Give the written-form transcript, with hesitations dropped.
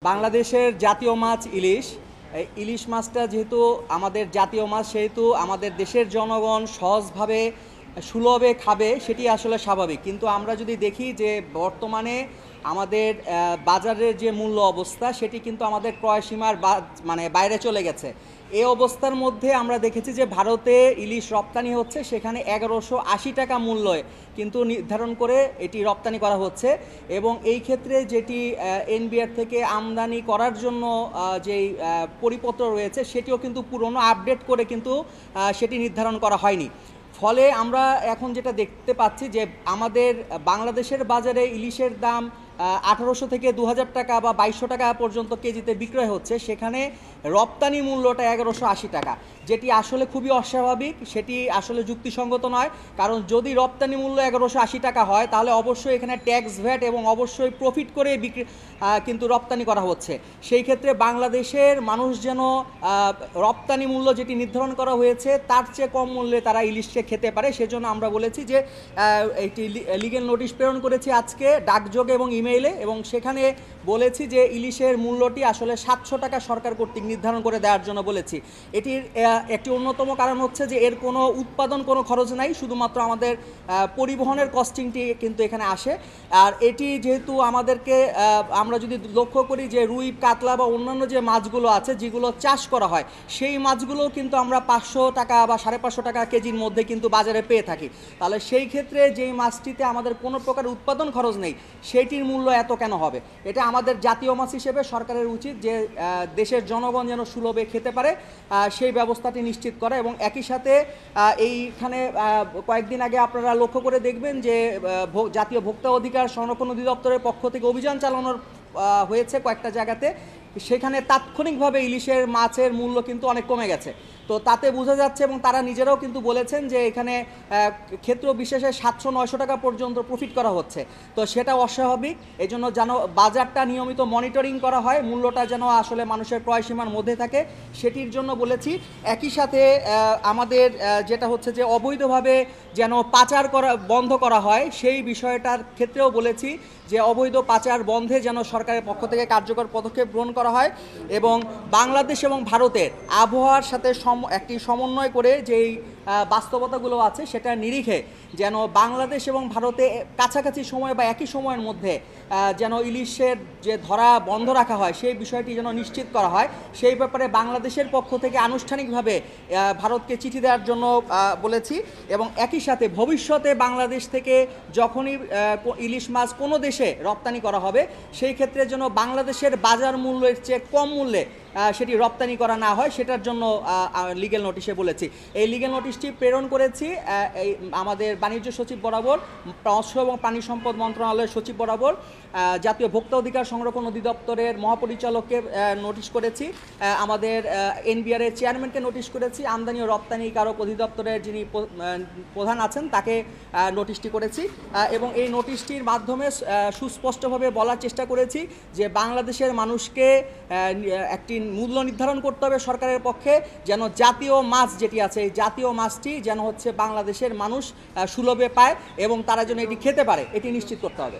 বাংলাদেশের জাতীয় মাছ ইলিশ। এই ইলিশ মাছটা যেহেতু আমাদের জাতীয় মাছ, সেহেতু আমাদের দেশের জনগণ সহজভাবে সুলভে খাবে, সেটি আসলে স্বাভাবিক। কিন্তু আমরা যদি দেখি যে বর্তমানে আমাদের বাজারের যে মূল্য অবস্থা, সেটি কিন্তু আমাদের ক্রয় সীমার মানে বাইরে চলে গেছে। এই অবস্থার মধ্যে আমরা দেখেছি যে ভারতে ইলিশ রপ্তানি হচ্ছে, সেখানে 1180 টাকা মূল্যে কিন্তু নির্ধারণ করে এটি রপ্তানি করা হচ্ছে। এবং এই ক্ষেত্রে যেটি এনবিআর থেকে আমদানি করার জন্য যেই পরিপত্র রয়েছে, সেটিও কিন্তু পুরনো আপডেট করে কিন্তু সেটি নির্ধারণ করা হয়নি। ফলে আমরা এখন যেটা দেখতে পাচ্ছি যে আমাদের বাংলাদেশের বাজারে ইলিশের দাম 1800 থেকে 2000 টাকা বা 2200 টাকা পর্যন্ত কেজিতে বিক্রয় হচ্ছে, সেখানে রপ্তানি মূল্যটা 1180 টাকা, যেটি আসলে খুবই অস্বাভাবিক। সেটি আসলে যুক্তিসঙ্গত নয়, কারণ যদি রপ্তানি মূল্য 1180 টাকা হয়, তাহলে অবশ্যই এখানে ট্যাক্স ভ্যাট এবং অবশ্যই প্রফিট করে বিক্রি কিন্তু রপ্তানি করা হচ্ছে। সেই ক্ষেত্রে বাংলাদেশের মানুষ যেন রপ্তানি মূল্য যেটি নির্ধারণ করা হয়েছে তার চেয়ে কম মূল্যে তারা ইলিশকে খেতে পারে, সেজন্য আমরা বলেছি যে একটি লিগ্যাল নোটিশ প্রেরণ করেছি আজকে ডাকযোগে এবং ইমেইলে, এবং সেখানে বলেছি যে ইলিশের মূল্যটি আসলে 700 টাকা সরকার কর্তৃক নির্ধারণ করে দেওয়ার জন্য বলেছি। এটির একটি অন্যতম কারণ হচ্ছে যে এর কোনো উৎপাদন কোনো খরচ নাই, শুধুমাত্র আমাদের পরিবহনের কস্টিংটি কিন্তু এখানে আসে। আর এটি যেহেতু আমাদেরকে আমরা যদি লক্ষ্য করি যে রুই, কাতলা বা অন্যান্য যে মাছগুলো আছে যেগুলো চাষ করা হয়, সেই মাছগুলোও কিন্তু আমরা 500 টাকা বা 550 টাকা কেজির মধ্যে কিন্তু বাজারে পেয়ে থাকি। তাহলে সেই ক্ষেত্রে যেই মাছটিতে আমাদের কোনো প্রকার উৎপাদন খরচ নেই, সেটির মূল্য এত কেন হবে? এটা আমাদের জাতীয় মাছ হিসেবে সরকারের উচিত যে দেশের জনগণ যেন সুলভে খেতে পারে সেই ব্যবস্থাটি নিশ্চিত করা। এবং একই সাথে এইখানে কয়েকদিন আগে আপনারা লক্ষ্য করে দেখবেন যে জাতীয় ভোক্তা অধিকার সংরক্ষণ অধিদপ্তরের পক্ষ থেকে অভিযান চালানোর হয়েছে কয়েকটা জায়গাতে। সেখানে তাৎক্ষণিকভাবে ইলিশের মাছের মূল্য কিন্তু অনেক কমে গেছে। তো তাতে বোঝা যাচ্ছে, এবং তারা নিজেরাও কিন্তু বলেছেন যে এখানে ক্ষেত্র বিশেষে 700-900 টাকা পর্যন্ত প্রফিট করা হচ্ছে। তো সেটা অস্বাভাবিক। এই জন্য যেন বাজারটা নিয়মিত মনিটরিং করা হয়, মূল্যটা যেন আসলে মানুষের ক্রয় সীমার মধ্যে থাকে, সেটির জন্য বলেছি। একই সাথে আমাদের যেটা হচ্ছে যে অবৈধভাবে যেন পাচার করা বন্ধ করা হয়, সেই বিষয়টার ক্ষেত্রেও বলেছি যে অবৈধ পাচার বন্ধে যেন সরকারের পক্ষ থেকে কার্যকর পদক্ষেপ গ্রহণ করা হয়। এবং বাংলাদেশ এবং ভারতের আবহাওয়ার সাথে একটি সমন্বয় করে যেই বাস্তবতাগুলো আছে, সেটা নিরিখে যেন বাংলাদেশ এবং ভারতে কাছাকাছি সময় বা একই সময়ের মধ্যে যেন ইলিশের যে ধরা বন্ধ রাখা হয়, সেই বিষয়টি যেন নিশ্চিত করা হয়, সেই ব্যাপারে বাংলাদেশের পক্ষ থেকে আনুষ্ঠানিকভাবে ভারতকে চিঠি দেওয়ার জন্য বলেছি। এবং একই সাথে ভবিষ্যতে বাংলাদেশ থেকে যখনই ইলিশ মাছ কোনো দেশে রপ্তানি করা হবে, সেই ক্ষেত্রে যেন বাংলাদেশের বাজার মূল্যের চেয়ে কম মূল্যে সেটি রপ্তানি করা না হয়, সেটার জন্য লিগ্যাল নোটিশে বলেছি। এই লিগ্যাল নোটিশটি প্রেরণ করেছি এই আমাদের বাণিজ্য সচিব বরাবর, মৎস্য এবং প্রাণী সম্পদ মন্ত্রণালয়ের সচিব বরাবর, জাতীয় ভোক্তা অধিকার সংরক্ষণ অধিদপ্তরের মহাপরিচালককে নোটিশ করেছি, আমাদের এনবিআর-এর চেয়ারম্যানকে নোটিশ করেছি, আমদানি ও রপ্তানিকারক অধিদপ্তরের যিনি প্রধান আছেন তাকে নোটিশটি করেছি। এবং এই নোটিশটির মাধ্যমে সুস্পষ্টভাবে বলার চেষ্টা করেছি যে বাংলাদেশের মানুষকে একটি মূল্য নির্ধারণ করতে হবে সরকারের পক্ষে, যেন জাতীয় মাছ যেটি আছে, এই জাতীয় মাছটি যেন হচ্ছে বাংলাদেশের মানুষ সুলভে পায় এবং তারা যেন এটি খেতে পারে, এটি নিশ্চিত করতে হবে।